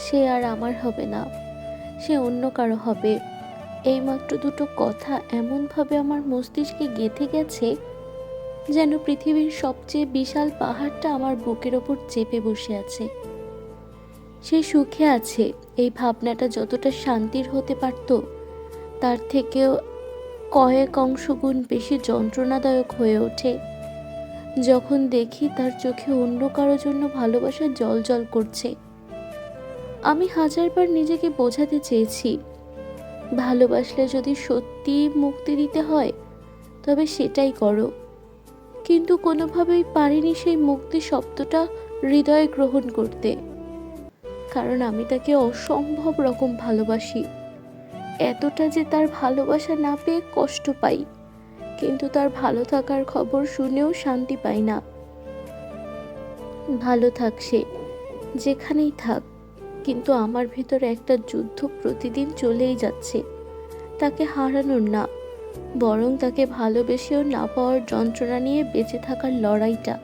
সে আর আমার হবে না, সে অন্য কারো হবে। এইমাত্র দুটো কথা এমনভাবে আমার মস্তিষ্কে গেঁথে গেছে, যেন পৃথিবীর সবচেয়ে বিশাল পাহাড়টা আমার বুকের ওপর চেপে বসে আছে। সে সুখে আছে, এই ভাবনাটা যতটা শান্তির হতে পারত, তার থেকেও কয়েক অংশ গুণ বেশি যন্ত্রণাদায়ক হয়ে ওঠে যখন দেখি তার চোখে অন্য কারো জন্য ভালোবাসা জ্বলজ্বল করছে। আমি হাজারবার নিজেকে বোঝাতে চেয়েছি, ভালোবাসলে যদি সত্যি মুক্তি দিতে হয় তবে সেটাই করো, কিন্তু কোনোভাবেই পারিনি সেই মুক্তি শব্দটা হৃদয়ে গ্রহণ করতে। কারণ আমি তাকে অসম্ভব রকম ভালোবাসি, এতটা যে তার ভালোবাসা না পেয়ে কষ্ট পাই, কিন্তু তার ভালো থাকার খবর শুনেও শান্তি পাই না। ভালো থাক সে, যেখানেই থাক, কিন্তু আমার ভিতরে একটা যুদ্ধ প্রতিদিন চলেই যাচ্ছে, তাকে হারানোর না, বরং তাকে ভালোবেসেও না পাওয়ার যন্ত্রণা নিয়ে বেঁচে থাকার লড়াইটা।